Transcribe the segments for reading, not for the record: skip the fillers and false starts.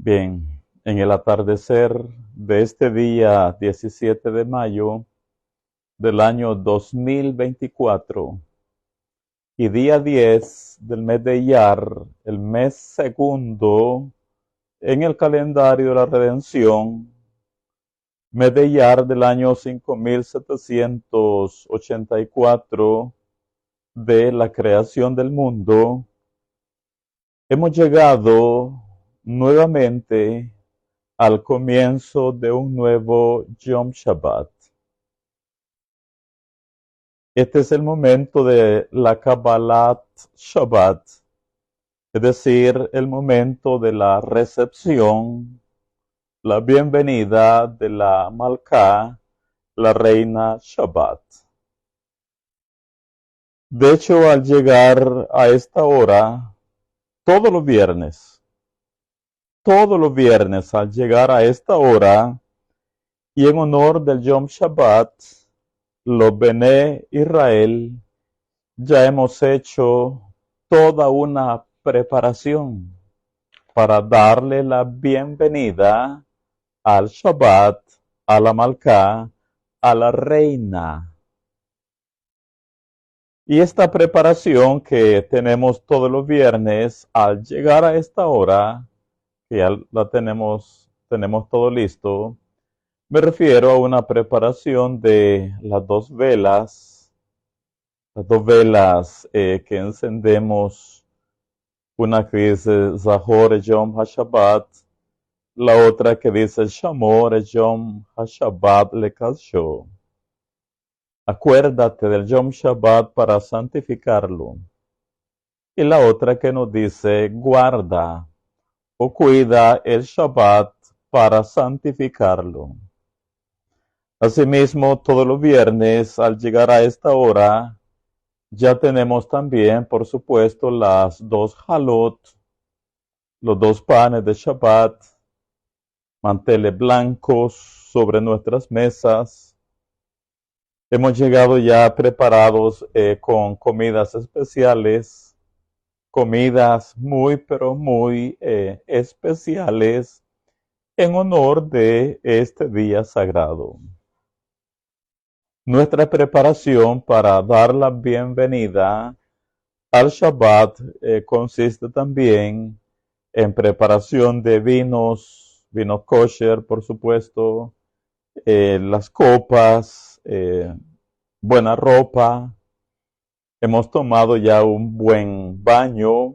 Bien, en el atardecer de este día 17 de mayo del año 2024 y día 10 del mes de Iyar, el mes segundo en el calendario de la redención, mes de Iyar del año 5784 de la creación del mundo, hemos llegado nuevamente al comienzo de un nuevo Yom Shabbat. Este es el momento de la Kabbalat Shabbat, es decir, el momento de la recepción, la bienvenida de la Malká, la reina Shabbat. De hecho, al llegar a esta hora, todos los viernes al llegar a esta hora, y en honor del Yom Shabbat, los Bené Israel, ya hemos hecho toda una preparación para darle la bienvenida al Shabbat, a la Malká, a la reina. Y esta preparación que tenemos todos los viernes, al llegar a esta hora, que ya la tenemos todo listo, me refiero a una preparación de las dos velas que encendemos, una que dice Zahor Yom HaShabbat, la otra que dice Shamor Yom HaShabbat Lekasho. Acuérdate del Yom Shabbat para santificarlo. Y la otra que nos dice guarda o cuida el Shabbat para santificarlo. Asimismo, todos los viernes, al llegar a esta hora, ya tenemos también, por supuesto, las dos halot, los dos panes de Shabbat, manteles blancos sobre nuestras mesas. Hemos llegado ya preparados con comidas especiales, comidas muy, pero muy especiales en honor de este día sagrado. Nuestra preparación para dar la bienvenida al Shabbat consiste también en preparación de vinos kosher, por supuesto, las copas, buena ropa. Hemos tomado ya un buen baño,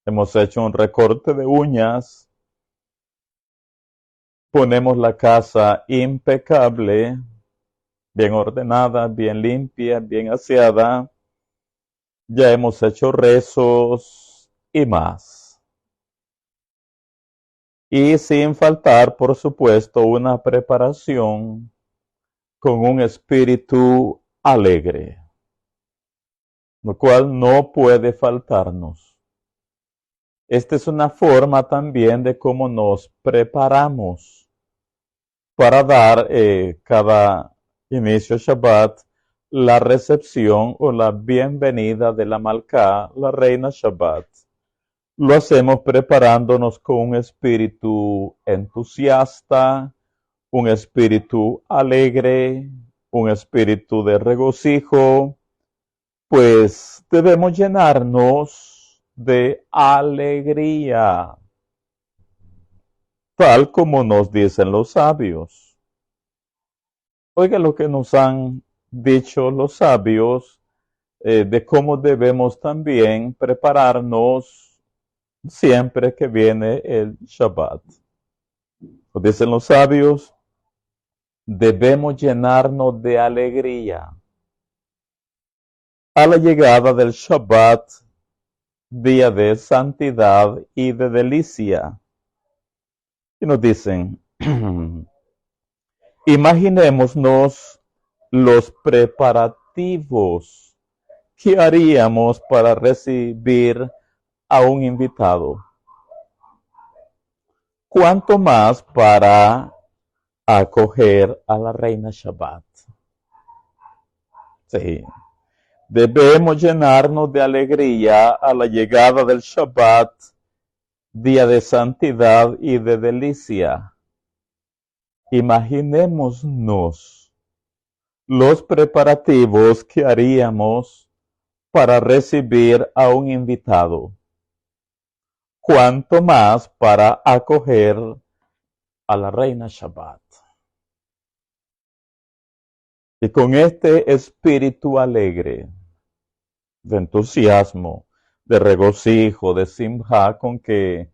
hemos hecho un recorte de uñas, ponemos la casa impecable, bien ordenada, bien limpia, bien aseada. Ya hemos hecho rezos y más. Y sin faltar, por supuesto, una preparación con un espíritu alegre, lo cual no puede faltarnos. Esta es una forma también de cómo nos preparamos para dar cada inicio Shabbat la recepción o la bienvenida de la Malká, la reina Shabbat. Lo hacemos preparándonos con un espíritu entusiasta, un espíritu alegre, un espíritu de regocijo, pues debemos llenarnos de alegría, tal como nos dicen los sabios. Oiga lo que nos han dicho los sabios de cómo debemos también prepararnos siempre que viene el Shabbat. Lo dicen los sabios, debemos llenarnos de alegría a la llegada del Shabbat, día de santidad y de delicia. Y nos dicen, imaginémonos los preparativos que haríamos para recibir a un invitado. ¿Cuánto más para acoger a la reina Shabbat? Sí. Debemos llenarnos de alegría a la llegada del Shabbat, día de santidad y de delicia. Imaginémonos los preparativos que haríamos para recibir a un invitado, cuanto más para acoger a la reina Shabbat. Y con este espíritu alegre, de entusiasmo, de regocijo, de simja, con que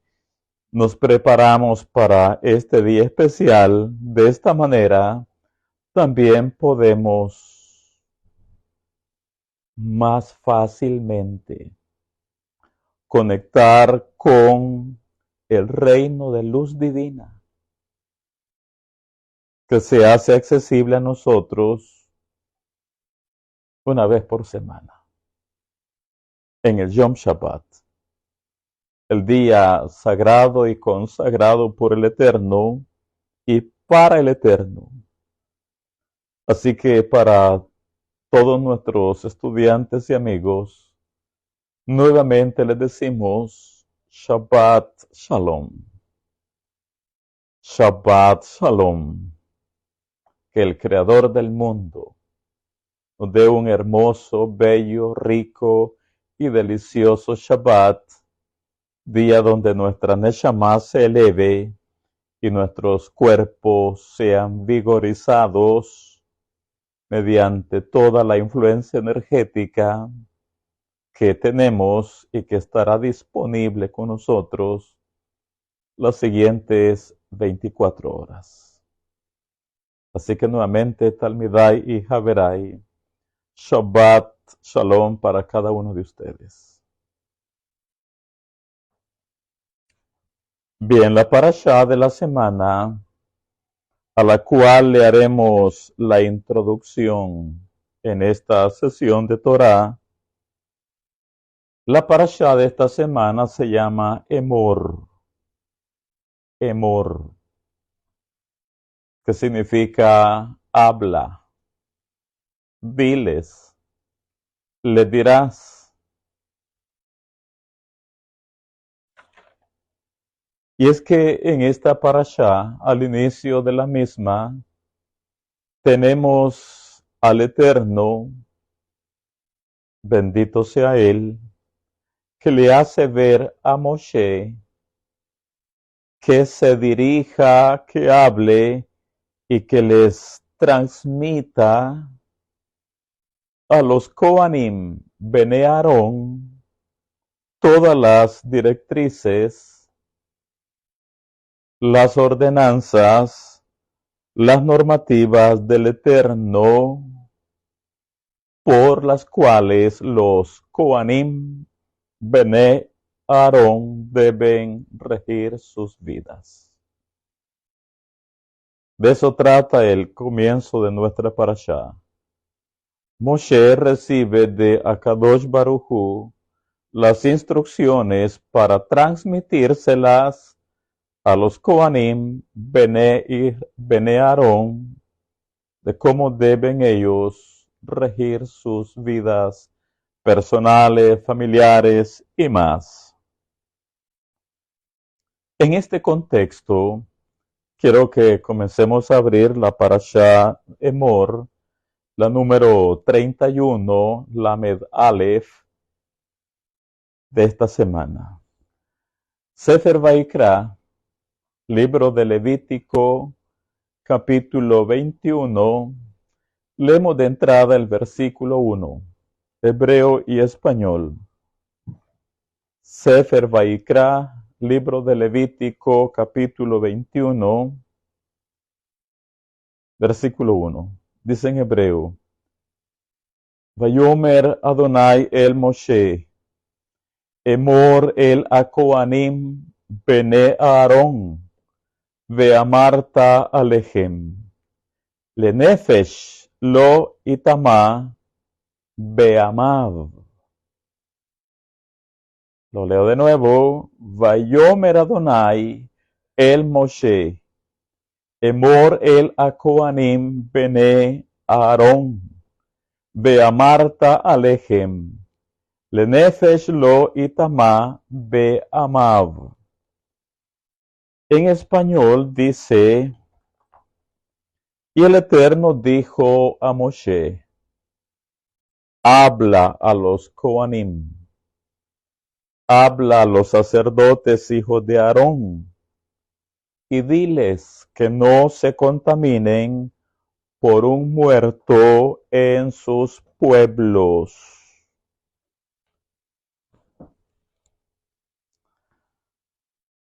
nos preparamos para este día especial, de esta manera también podemos más fácilmente conectar con el reino de luz divina que se hace accesible a nosotros una vez por semana, en el Yom Shabbat, el día sagrado y consagrado por el Eterno y para el Eterno. Así que para todos nuestros estudiantes y amigos, nuevamente les decimos Shabbat Shalom. Shabbat Shalom. Que el Creador del mundo nos dé un hermoso, bello, rico y delicioso Shabbat, día donde nuestra Neshama se eleve y nuestros cuerpos sean vigorizados mediante toda la influencia energética que tenemos y que estará disponible con nosotros las siguientes 24 horas. Así que nuevamente, Talmidai y Haverai, Shabbat Shalom para cada uno de ustedes. Bien, la parashá de la semana, a la cual le haremos la introducción en esta sesión de Torah, la parashá de esta semana se llama Emor. Emor, que significa habla, diles, le dirás. Y es que en esta parashá, al inicio de la misma, tenemos al Eterno, bendito sea Él, que le hace ver a Moshe que se dirija, que hable y que les transmita a los Kohanim Bene Aarón todas las directrices, las ordenanzas, las normativas del Eterno por las cuales los Kohanim Bene Aarón deben regir sus vidas. De eso trata el comienzo de nuestra parashá. Moshe recibe de Akadosh Baruj Hu las instrucciones para transmitírselas a los Kohanim Bene Aarón de cómo deben ellos regir sus vidas personales, familiares y más. En este contexto, quiero que comencemos a abrir la parashá Emor, la número 31, Lamed Aleph, de esta semana. Sefer Vaikra, libro de Levítico, capítulo 21, leemos de entrada el versículo 1, hebreo y español. Sefer Vaikra, libro de Levítico, capítulo 21, versículo 1. Dice en hebreo: Vayomer Adonai el Moshe, Emor el Kohanim Bene Aarón, Veamarta Alejem, Lenefesh lo itama Beamav. Lo leo de nuevo. Vayomer Adonai el Moshe, Emor el Kohanim Bene Aarón, Beamarta Alejem, Lenefesh lo itama Beamav. En español dice, y el Eterno dijo a Moshe, habla a los Coanim, habla a los sacerdotes hijos de Aarón, y diles que no se contaminen por un muerto en sus pueblos.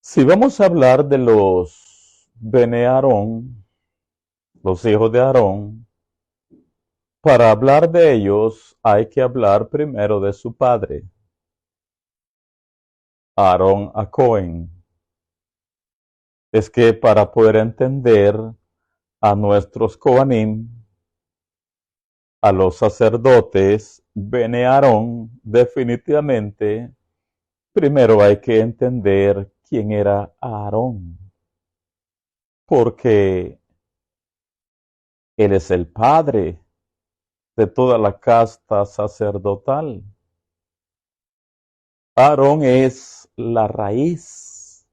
Si vamos a hablar de los Bene Aarón, los hijos de Aarón, para hablar de ellos hay que hablar primero de su padre, Aarón a Cohen. Es que para poder entender a nuestros Coanim, a los sacerdotes Bene Aarón, definitivamente, primero hay que entender quién era Aarón, porque él es el padre de toda la casta sacerdotal. Aarón es la raíz.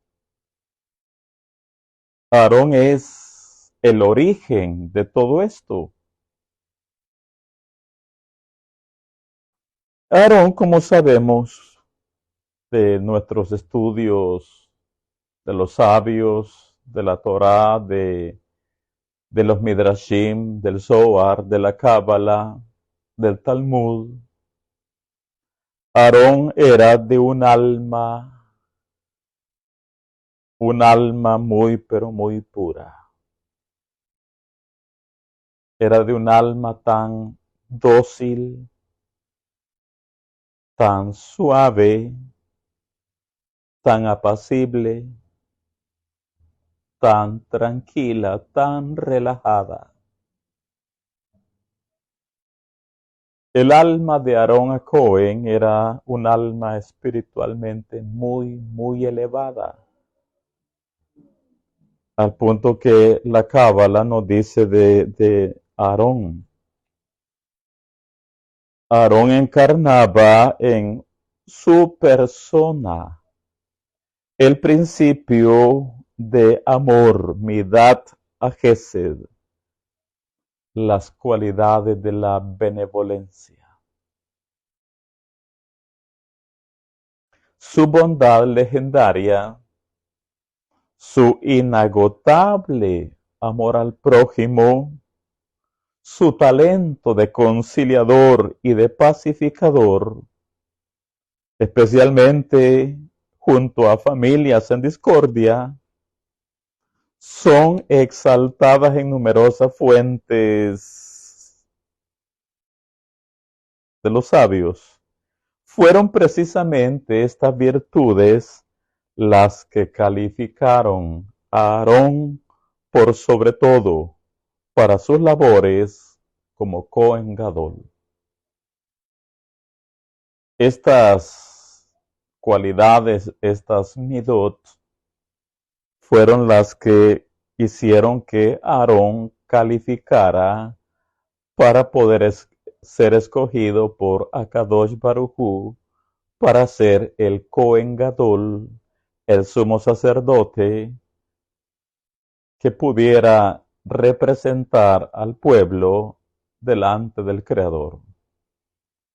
Aarón es el origen de todo esto. Aarón, como sabemos de nuestros estudios de los sabios, de la Torá, de los Midrashim, del Zohar, de la Cábala, del Talmud, Aarón era de un alma muy, pero muy pura. Era de un alma tan dócil, tan suave, tan apacible, tan tranquila, tan relajada. El alma de Aarón a Cohen era un alma espiritualmente muy, muy elevada, al punto que la Cábala nos dice de Aarón. Aarón encarnaba en su persona el principio de amor, midat a Gesed, las cualidades de la benevolencia. Su bondad legendaria, su inagotable amor al prójimo, su talento de conciliador y de pacificador, especialmente junto a familias en discordia, son exaltadas en numerosas fuentes de los sabios. Fueron precisamente estas virtudes las que calificaron a Aarón por sobre todo para sus labores como Cohen Gadol. Estas cualidades, estas midot, fueron las que hicieron que Aarón calificara para poder ser escogido por Akadosh Baruj Hu para ser el Cohen Gadol, el sumo sacerdote que pudiera representar al pueblo delante del Creador.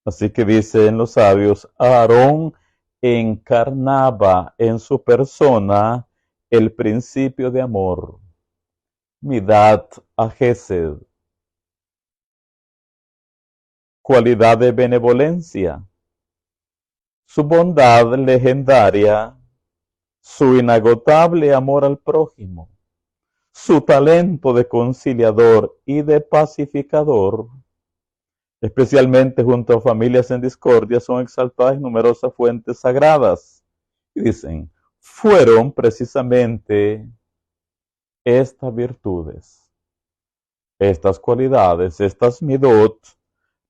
Así que dicen los sabios, Aarón encarnaba en su persona el principio de amor, midat a Gesed, cualidad de benevolencia, su bondad legendaria, su inagotable amor al prójimo, su talento de conciliador y de pacificador, especialmente junto a familias en discordia, son exaltadas en numerosas fuentes sagradas. Y dicen, fueron precisamente estas virtudes, estas cualidades, estas midot,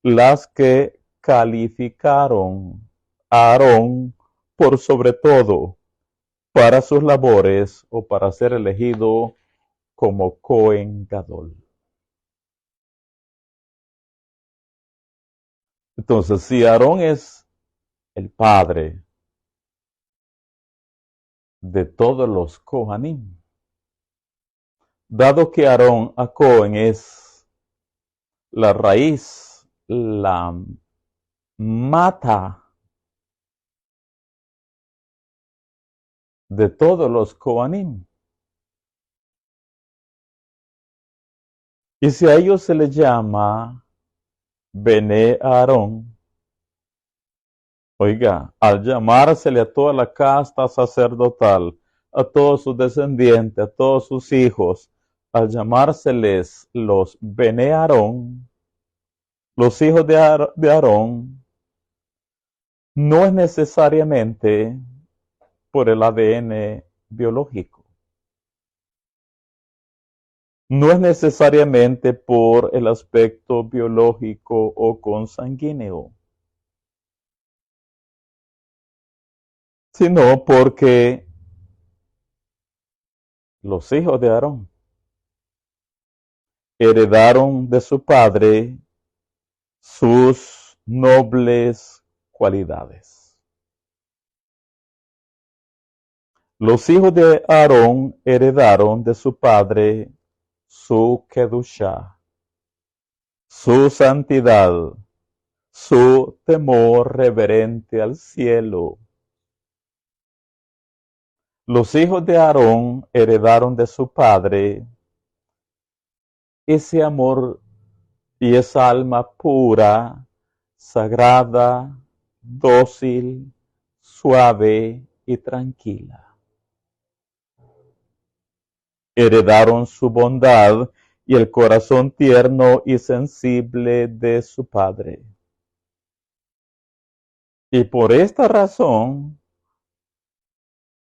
las que calificaron a Aarón por sobre todo para sus labores o para ser elegido como Cohen Gadol. Entonces, si Aarón es el padre de todos los Kohanim. Dado que Aarón a Cohen es la raíz, la mata de todos los Kohanim. Y si a ellos se les llama Bene Aarón, oiga, al llamársele a toda la casta sacerdotal, a todos sus descendientes, a todos sus hijos, al llamárseles los Bene Aarón, los hijos de Aarón, no es necesariamente por el ADN biológico. No es necesariamente por el aspecto biológico o consanguíneo, sino porque los hijos de Aarón heredaron de su padre sus nobles cualidades. Los hijos de Aarón heredaron de su padre su kedushá, su santidad, su temor reverente al cielo. Los hijos de Aarón heredaron de su padre ese amor y esa alma pura, sagrada, dócil, suave y tranquila. Heredaron su bondad y el corazón tierno y sensible de su padre. Y por esta razón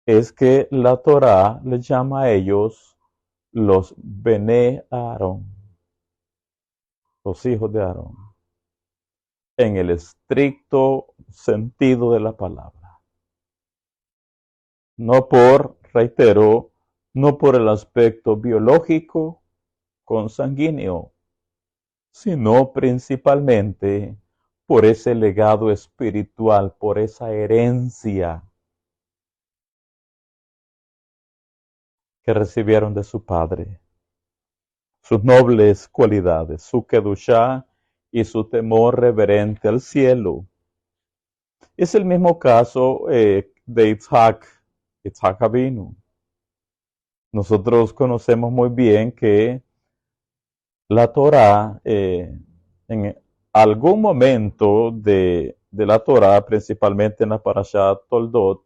es que la Torá les llama a ellos los Bene Aarón, los hijos de Aarón, en el estricto sentido de la palabra. No por, reitero, no por el aspecto biológico, consanguíneo, sino principalmente por ese legado espiritual, por esa herencia que recibieron de su padre. Sus nobles cualidades, su kedushá y su temor reverente al cielo. Es el mismo caso de Yitzhak Avinu. Nosotros conocemos muy bien que la Torá, en algún momento de la Torá, principalmente en la Parashat Toldot,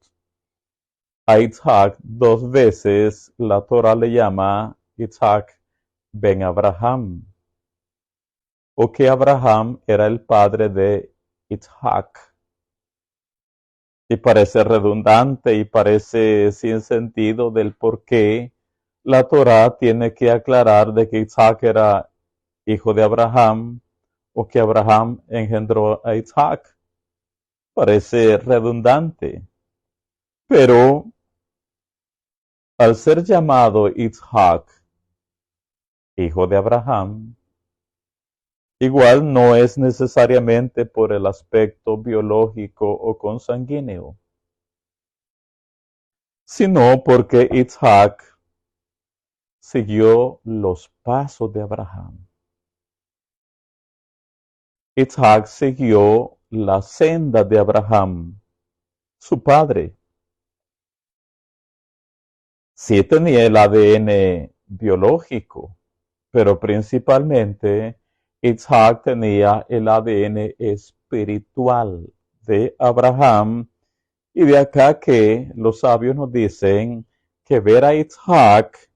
a Yitzhak 2 veces la Torá le llama Yitzhak ben Abraham, o que Abraham era el padre de Yitzhak. Y parece redundante y parece sin sentido del por qué la Torá tiene que aclarar de que Isaac era hijo de Abraham o que Abraham engendró a Isaac. Parece redundante. Pero al ser llamado Isaac hijo de Abraham, igual no es necesariamente por el aspecto biológico o consanguíneo, sino porque Isaac siguió los pasos de Abraham. Isaac siguió la senda de Abraham, su padre. Sí tenía el ADN biológico, pero principalmente Isaac tenía el ADN espiritual de Abraham, y de acá que los sabios nos dicen que ver a Isaac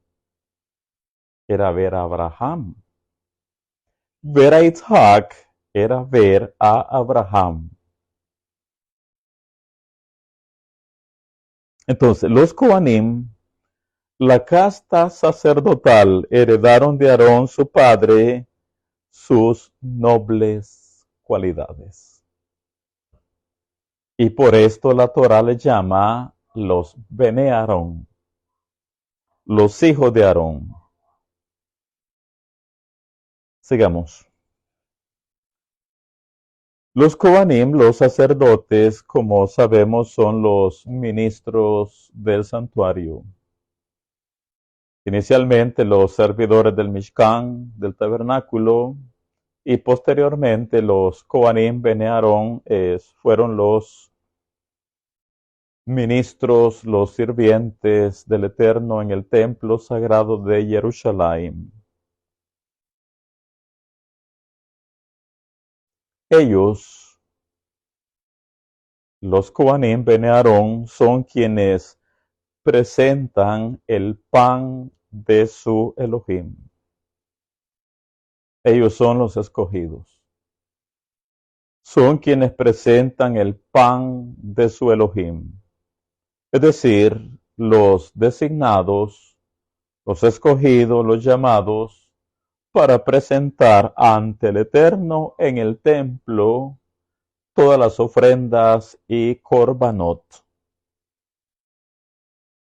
era ver a Abraham. Ver a Isaac era ver a Abraham. Entonces, los Kohanim, la casta sacerdotal, heredaron de Aarón su padre sus nobles cualidades. Y por esto la Torá le llama los Bene Aarón, los hijos de Aarón. Sigamos. Los Kohanim, los sacerdotes, como sabemos, son los ministros del santuario. Inicialmente los servidores del Mishkan, del tabernáculo, y posteriormente los Kohanim Bene Aarón fueron los ministros, los sirvientes del Eterno en el templo sagrado de Jerusalén. Ellos, los Kohanim Bene Aarón, son quienes presentan el pan de su Elohim. Ellos son los escogidos. Son quienes presentan el pan de su Elohim. Es decir, los designados, los escogidos, los llamados, para presentar ante el Eterno en el templo todas las ofrendas y korbanot.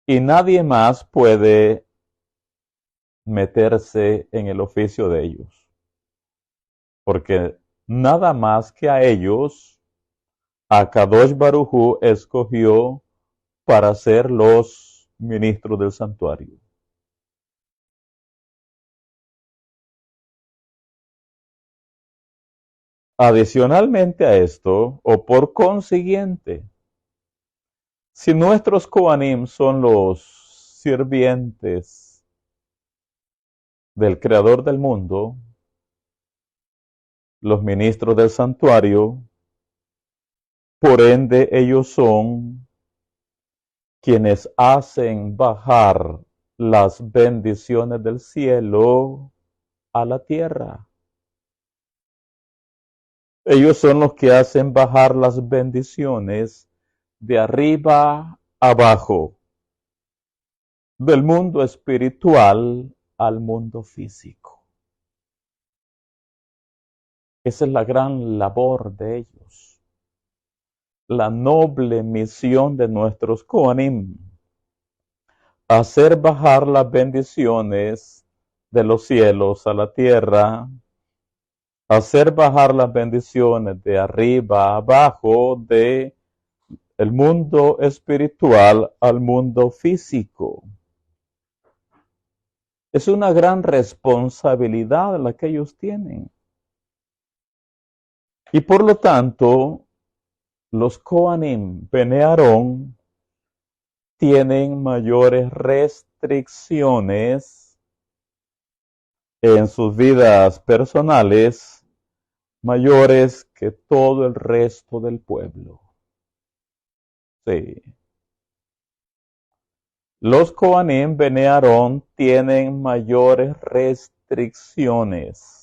Y nadie más puede meterse en el oficio de ellos, porque nada más que a ellos, a Kadosh Baruj Hu escogió para ser los ministros del santuario. Adicionalmente a esto, o por consiguiente, si nuestros Kohanim son los sirvientes del Creador del mundo, los ministros del santuario, por ende ellos son quienes hacen bajar las bendiciones del cielo a la tierra. Ellos son los que hacen bajar las bendiciones de arriba abajo, del mundo espiritual al mundo físico. Esa es la gran labor de ellos, la noble misión de nuestros Kohanim, hacer bajar las bendiciones de los cielos a la tierra, hacer bajar las bendiciones de arriba a abajo, de el mundo espiritual al mundo físico. Es una gran responsabilidad la que ellos tienen. Y por lo tanto, los Kohanim Bene Aarón tienen mayores restricciones en sus vidas personales, mayores que todo el resto del pueblo. Sí. Los Kohanim Bene Aarón tienen mayores restricciones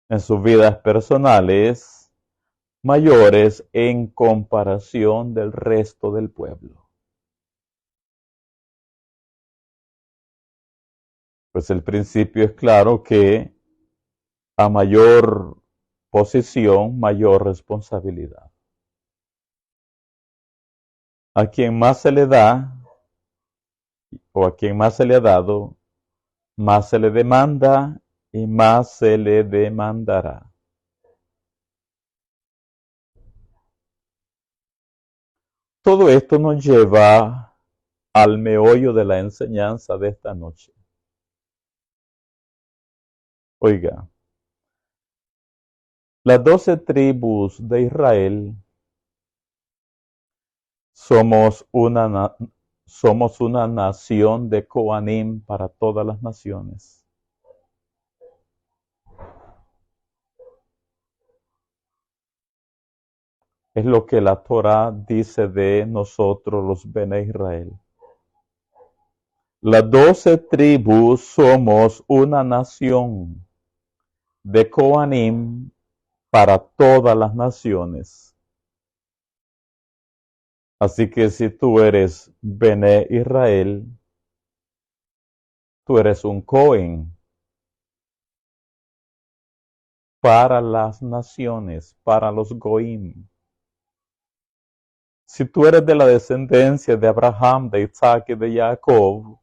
en sus vidas personales, mayores en comparación del resto del pueblo. Pues el principio es claro que a mayor posición, mayor responsabilidad. A quien más se le da, o a quien más se le ha dado, más se le demanda y más se le demandará. Todo esto nos lleva al meollo de la enseñanza de esta noche. Oiga, las 12 tribus de Israel somos una nación de Kohanim para todas las naciones. Es lo que la Torá dice de nosotros los Bene Israel. Las 12 tribus somos una nación de Kohanim para todas las naciones. Así que si tú eres Bene Israel, tú eres un Cohen para las naciones, para los Goim. Si tú eres de la descendencia de Abraham, de Isaac y de Jacob,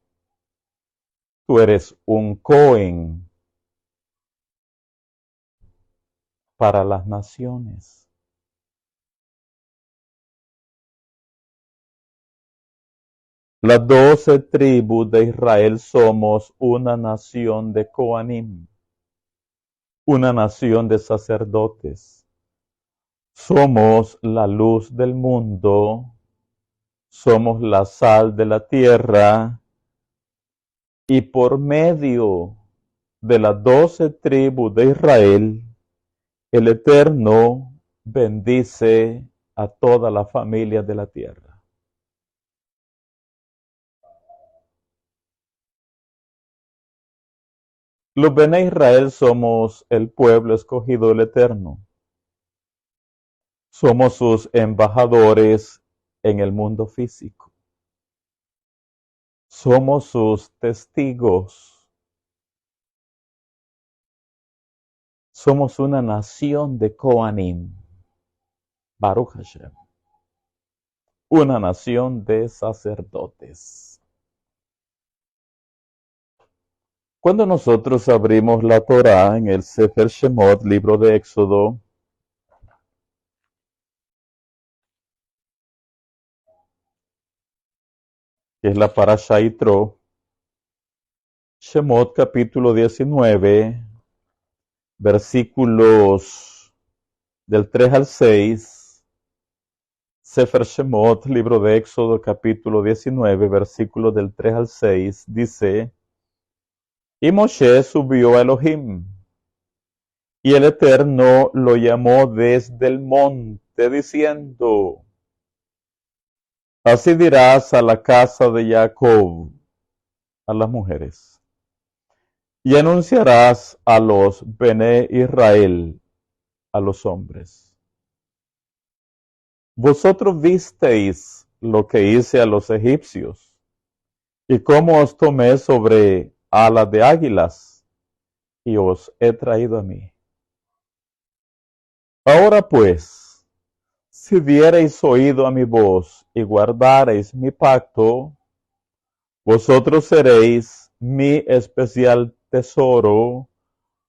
tú eres un Cohen para las naciones. Las 12 tribus de Israel somos una nación de Coanim, una nación de sacerdotes. Somos la luz del mundo, somos la sal de la tierra, y por medio de las 12 tribus de Israel, el Eterno bendice a toda la familia de la tierra. Los Bene Israel somos el pueblo escogido del Eterno. Somos sus embajadores en el mundo físico. Somos sus testigos. Somos una nación de Kohanim. Baruch Hashem. Una nación de sacerdotes. Cuando nosotros abrimos la Torá en el Sefer Shemot, libro de Éxodo, que es la Parashá Yitro, Shemot capítulo 19, versículos del 3 al 6, Sefer Shemot, libro de Éxodo capítulo 19, versículos del 3 al 6, dice, y Moshe subió a Elohim, y el Eterno lo llamó desde el monte, diciendo, así dirás a la casa de Jacob, a las mujeres, y anunciarás a los Bene Israel, a los hombres. Vosotros visteis lo que hice a los egipcios, y cómo os tomé sobre alas de águilas, y os he traído a mí. Ahora pues, si diereis oído a mi voz y guardareis mi pacto, vosotros seréis mi especial tesoro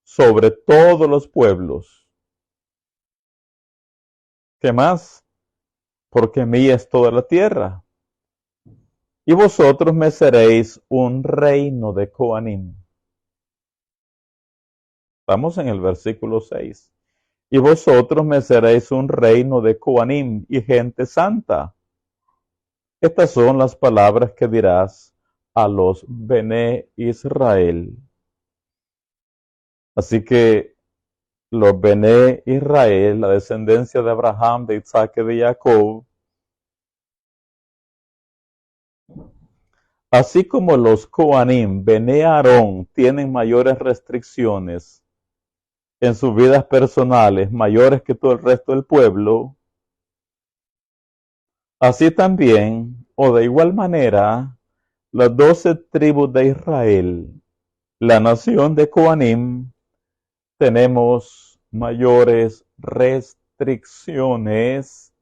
sobre todos los pueblos. ¿Qué más? Porque mía es toda la tierra. Y vosotros me seréis un reino de Coanim. Estamos en el versículo 6. Y vosotros me seréis un reino de Coanim y gente santa. Estas son las palabras que dirás a los Bene Israel. Así que los Bene Israel, la descendencia de Abraham, de Isaac y de Jacob, así como los Coanim, Bene Aarón, tienen mayores restricciones en sus vidas personales, mayores que todo el resto del pueblo, así también, o de igual manera, las 12 tribus de Israel, la nación de Coanim, tenemos mayores restricciones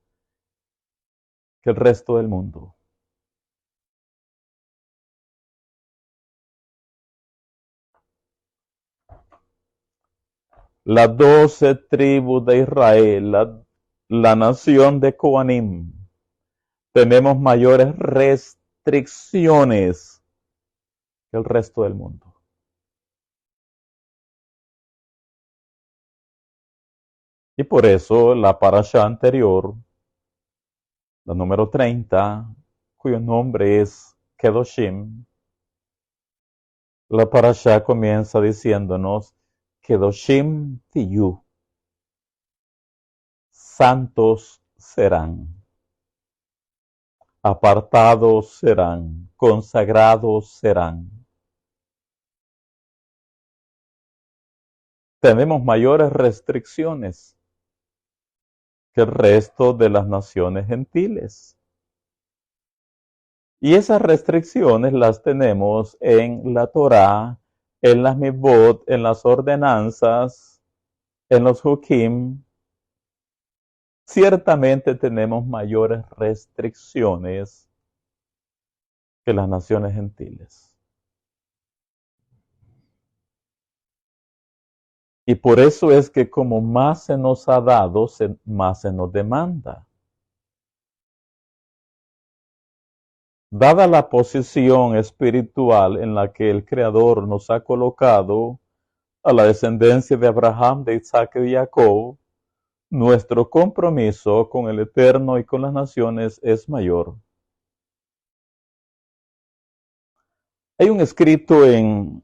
que el resto del mundo. Las 12 tribus de Israel, la nación de Coanim, tenemos mayores restricciones que el resto del mundo. Y por eso la parasha anterior, la número 30, cuyo nombre es Kedoshim, la parasha comienza diciéndonos Kedoshim Tiyu, santos serán, apartados serán, consagrados serán. Tenemos mayores restricciones que el resto de las naciones gentiles. Y esas restricciones las tenemos en la Torá, en las Mivot, en las ordenanzas, en los Hukim. Ciertamente tenemos mayores restricciones que las naciones gentiles. Y por eso es que como más se nos ha dado, más se nos demanda. Dada la posición espiritual en la que el Creador nos ha colocado a la descendencia de Abraham, de Isaac y de Jacob, nuestro compromiso con el Eterno y con las naciones es mayor. Hay un escrito del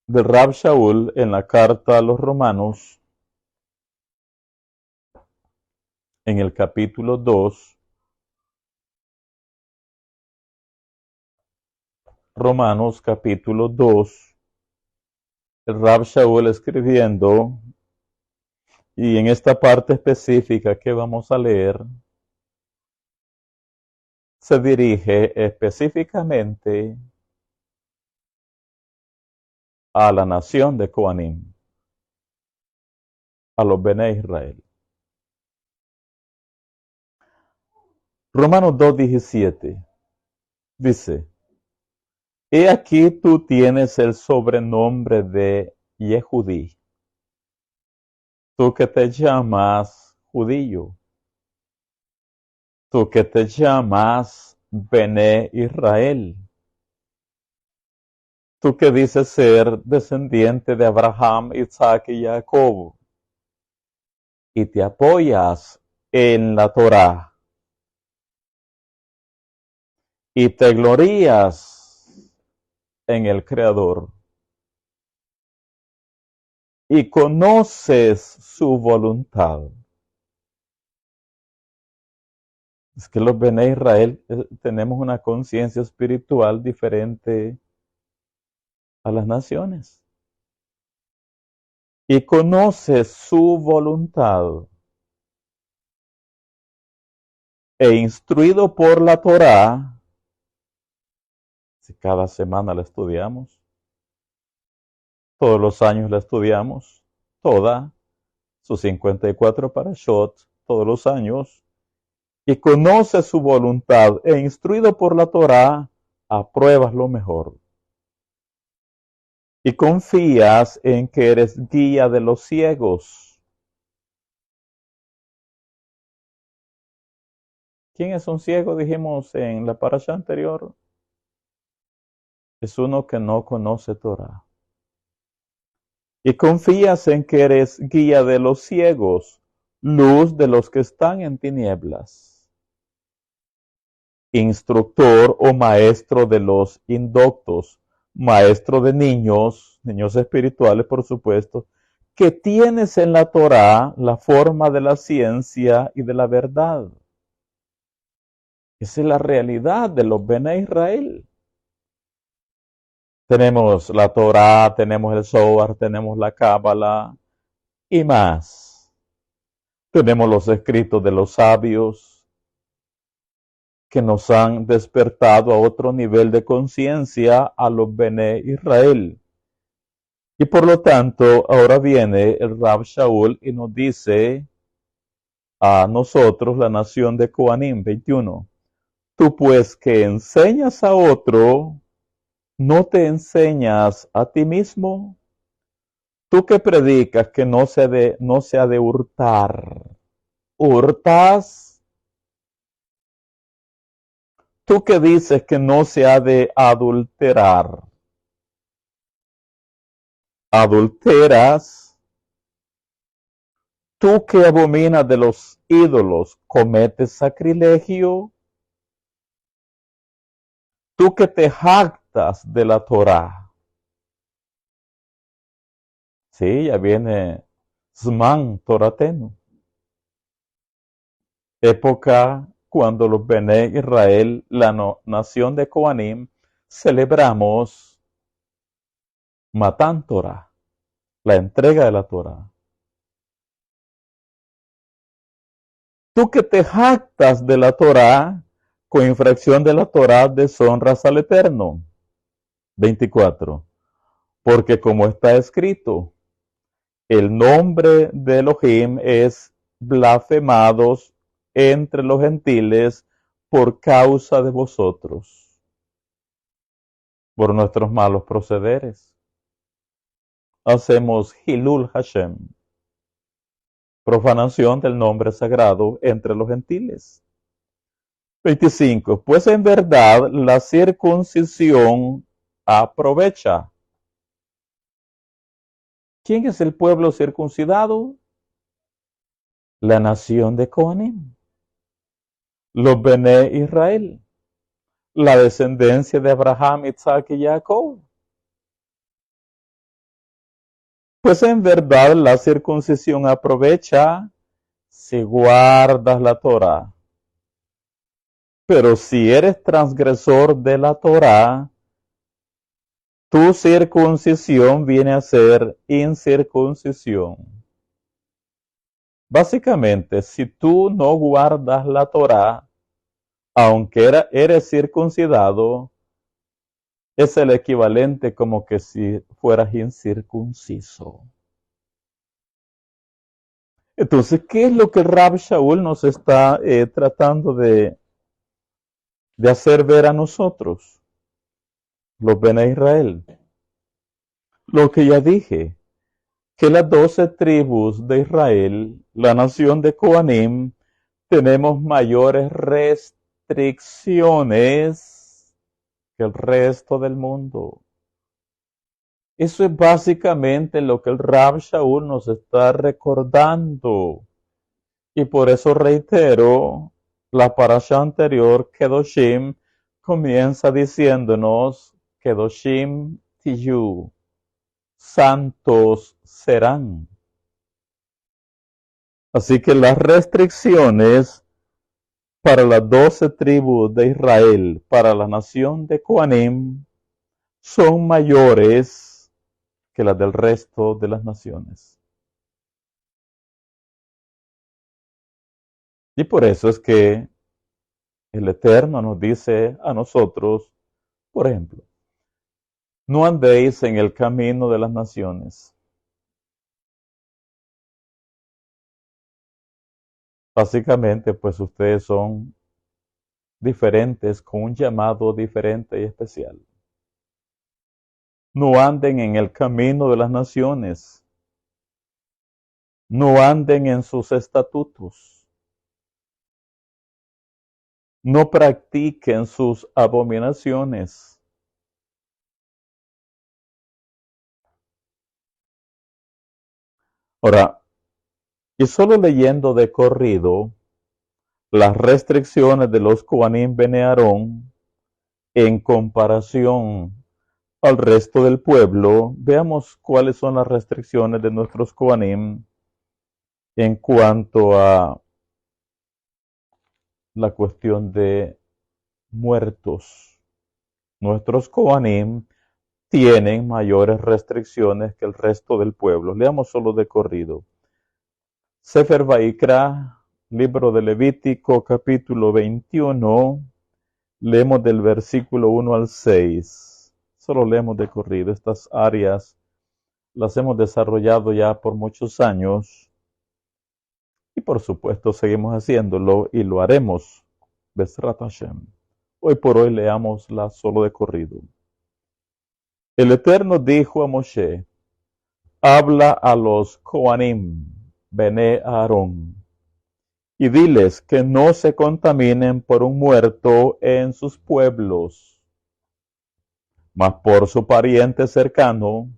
Rab Shaul en la carta a los Romanos, en el capítulo 2, Romanos capítulo 2, el Rab Shaul escribiendo, y en esta parte específica que vamos a leer, se dirige específicamente a la nación de Coanim, a los Bene Israel. Romanos 2:17 dice, he aquí tú tienes el sobrenombre de Yehudí, tú que te llamas judío, tú que te llamas Bene Israel, tú que dices ser descendiente de Abraham, Isaac y Jacob, y te apoyas en la Torá, y te glorías en el Creador, y conoces su voluntad. Es que los Bene Israel tenemos una conciencia espiritual diferente a las naciones. Y conoces su voluntad. E instruido por la Torá, si cada semana la estudiamos, todos los años la estudiamos, toda, sus 54 parashot, todos los años, y conoces su voluntad, e instruido por la Torá, apruebas lo mejor. Y confías en que eres guía de los ciegos. ¿Quién es un ciego? Dijimos en la parasha anterior. Es uno que no conoce Torah. Y confías en que eres guía de los ciegos, luz de los que están en tinieblas, instructor o maestro de los indoctos, maestro de niños, niños espirituales por supuesto, que tienes en la Torá la forma de la ciencia y de la verdad. Esa es la realidad de los Bene Israel. Tenemos la Torá, tenemos el Zohar, tenemos la Cábala y más. Tenemos los escritos de los sabios que nos han despertado a otro nivel de conciencia a los Bene Israel. Y por lo tanto, ahora viene el Rab Shaul y nos dice a nosotros, la nación de Coanim, 21. Tú pues que enseñas a otro, ¿no te enseñas a ti mismo? Tú que predicas que no se ha de hurtar, ¿hurtas? Tú que dices que no se ha de adulterar, ¿adulteras? Tú que abominas de los ídolos, ¿cometes sacrilegio? Tú que te jactas de la Torá. Sí, ya viene Zman Toratenu. Época cuando los Bene Israel, la nación de Coanim, celebramos Matan Torah, la entrega de la Torah. Tú que te jactas de la Torah, con infracción de la Torah deshonras al Eterno. 24. Porque como está escrito, el nombre de Elohim es blasfemados entre los gentiles por causa de vosotros, por nuestros malos procederes. hacemos Hilul Hashem, profanación del nombre sagrado entre los gentiles. 25. Pues en verdad la circuncisión aprovecha. ¿Quién es el pueblo circuncidado? La nación de Coanim, los Bene Israel, la descendencia de Abraham, Isaac y Jacob. Pues en verdad la circuncisión aprovecha si guardas la Torah. Pero si eres transgresor de la Torah, tu circuncisión viene a ser incircuncisión. Básicamente, si tú no guardas la Torah, aunque eres circuncidado, es el equivalente como que si fueras incircunciso. Entonces, ¿qué es lo que Rab Shaul nos está tratando de hacer ver a nosotros, los Bene Israel? Lo que ya dije, que las 12 tribus de Israel, la nación de Coanim, tenemos mayores restricciones que el resto del mundo. Eso es básicamente lo que el Rab Shaul nos está recordando. Y por eso reitero, la parasha anterior, Kedoshim, comienza diciéndonos, Kedoshim Tiyu, santos serán. Así que las restricciones para las 12 tribus de Israel, para la nación de Coanim, son mayores que las del resto de las naciones. Y por eso es que el Eterno nos dice a nosotros, por ejemplo, no andéis en el camino de las naciones. Básicamente, pues ustedes son diferentes con un llamado diferente y especial. No anden en el camino de las naciones. No anden en sus estatutos. No practiquen sus abominaciones. Ahora, y solo leyendo de corrido las restricciones de los Kohanim Bene Aarón en comparación al resto del pueblo, veamos cuáles son las restricciones de nuestros Kohanim en cuanto a la cuestión de muertos. Nuestros Kohanim tienen mayores restricciones que el resto del pueblo. Leamos solo de corrido. Sefer Vaikra, libro de Levítico, capítulo 21, leemos del versículo 1 al 6. Solo leemos de corrido. Estas áreas las hemos desarrollado ya por muchos años y por supuesto seguimos haciéndolo y lo haremos. Bezrat Hashem. Hoy por hoy leámosla solo de corrido. El Eterno dijo a Moshe, habla a los Kohanim, Bene Aarón, y diles que no se contaminen por un muerto en sus pueblos, mas por su pariente cercano,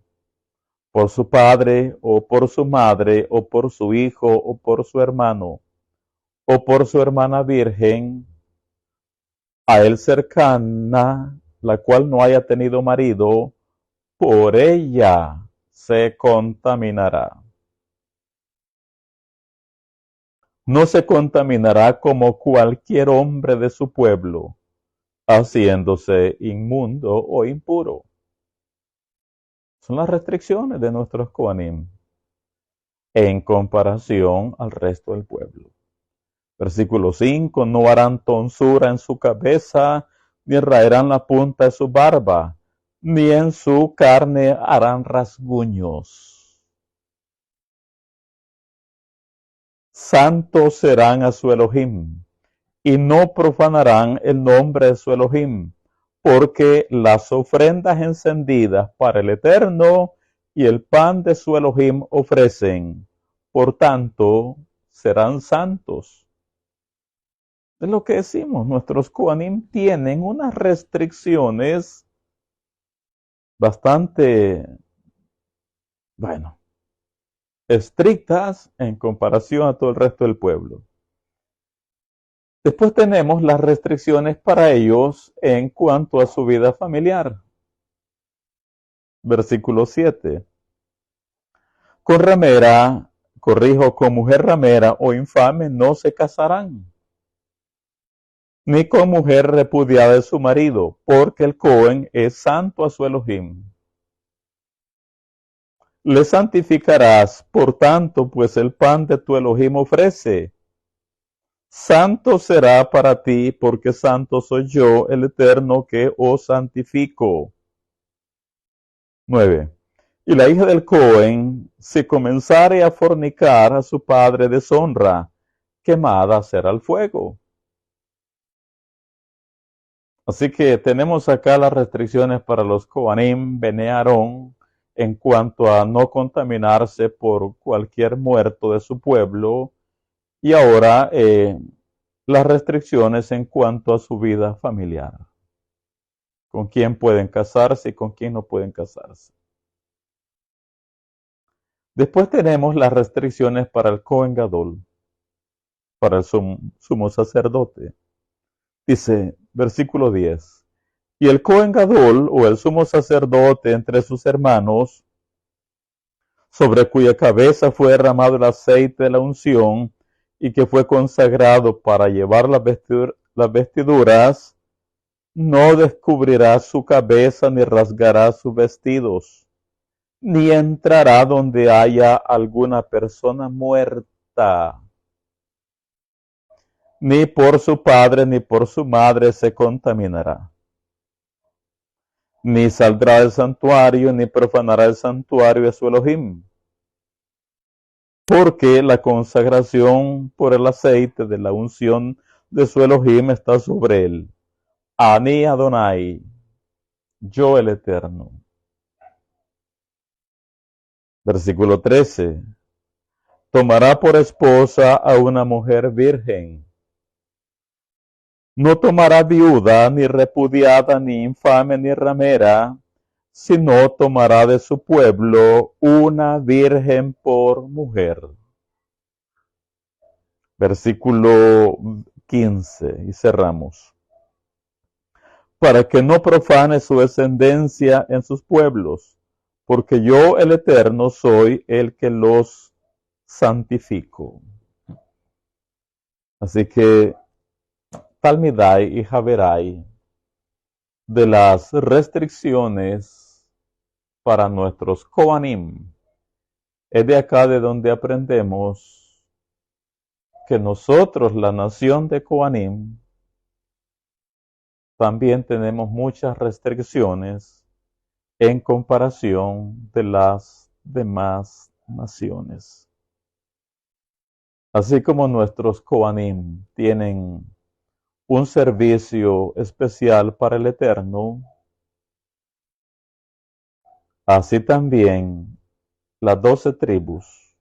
por su padre o por su madre o por su hijo o por su hermano o por su hermana virgen, a él cercana, la cual no haya tenido marido, por ella se contaminará. No se contaminará como cualquier hombre de su pueblo, haciéndose inmundo o impuro. Son las restricciones de nuestros Kohanim en comparación al resto del pueblo. Versículo 5, no harán tonsura en su cabeza, ni raerán la punta de su barba, ni en su carne harán rasguños. Santos serán a su Elohim, y no profanarán el nombre de su Elohim, porque las ofrendas encendidas para el Eterno y el pan de su Elohim ofrecen, por tanto, serán santos. Es lo que decimos, nuestros Kohanim tienen unas restricciones bastante, bueno, estrictas en comparación a todo el resto del pueblo. Después tenemos las restricciones para ellos en cuanto a su vida familiar. Versículo 7. Con ramera, con mujer ramera o infame no se casarán, ni con mujer repudiada de su marido, porque el Cohen es santo a su Elohim. Le santificarás, por tanto, pues el pan de tu Elohim ofrece. Santo será para ti, porque santo soy yo, el Eterno, que os santifico. 9. Y la hija del Cohen, si comenzare a fornicar a su padre, deshonra, quemada será al fuego. Así que tenemos acá las restricciones para los Kohanim, Bene Aarón, en cuanto a no contaminarse por cualquier muerto de su pueblo, y ahora las restricciones en cuanto a su vida familiar. Con quién pueden casarse y con quién no pueden casarse. Después tenemos las restricciones para el Kohen Gadol, para el sumo sacerdote. Dice, versículo 10. Y el Kohen Gadol, o el sumo sacerdote entre sus hermanos, sobre cuya cabeza fue derramado el aceite de la unción, y que fue consagrado para llevar las vestiduras, no descubrirá su cabeza ni rasgará sus vestidos, ni entrará donde haya alguna persona muerta, ni por su padre ni por su madre se contaminará, ni saldrá del santuario, ni profanará el santuario de su Elohim, porque la consagración por el aceite de la unción de su Elohim está sobre él. Ani Adonai, yo el Eterno. Versículo 13. Tomará por esposa a una mujer virgen. No tomará viuda, ni repudiada, ni infame, ni ramera, sino tomará de su pueblo una virgen por mujer. Versículo 15, y cerramos. Para que no profane su descendencia en sus pueblos, porque yo, el Eterno, soy el que los santifico. Así que Talmidai y Javerai, de las restricciones para nuestros Kohanim, es de acá de donde aprendemos que nosotros, la nación de Kohanim, también tenemos muchas restricciones en comparación de las demás naciones. Así como nuestros Kohanim tienen un servicio especial para el Eterno, así también las 12 tribus,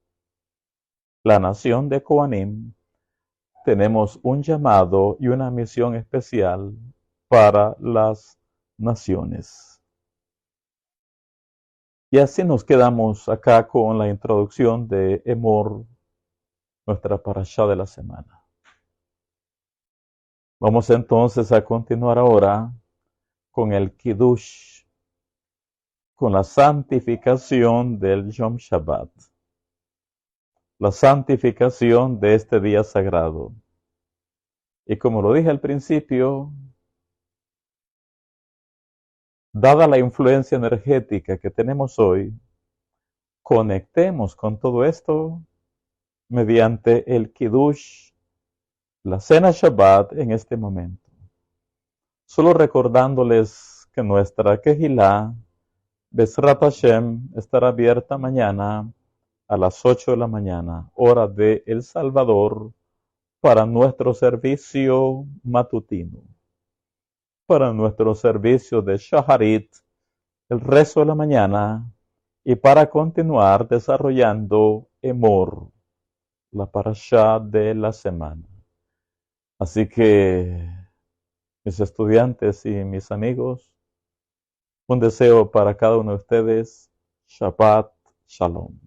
la nación de Kohanim, tenemos un llamado y una misión especial para las naciones. Y así nos quedamos acá con la introducción de Emor, nuestra parashá de la semana. Vamos entonces a continuar ahora con el Kiddush, con la santificación del Yom Shabbat, la santificación de este día sagrado. Y como lo dije al principio, dada la influencia energética que tenemos hoy, conectemos con todo esto mediante el Kiddush, la cena Shabbat en este momento. Solo recordándoles que nuestra Kehilá, Bezrat Hashem, estará abierta mañana a las 8 de la mañana, hora de El Salvador, para nuestro servicio matutino, para nuestro servicio de Shaharit, el rezo de la mañana, y para continuar desarrollando Emor, la parashá de la semana. Así que, mis estudiantes y mis amigos, un deseo para cada uno de ustedes, Shabbat Shalom.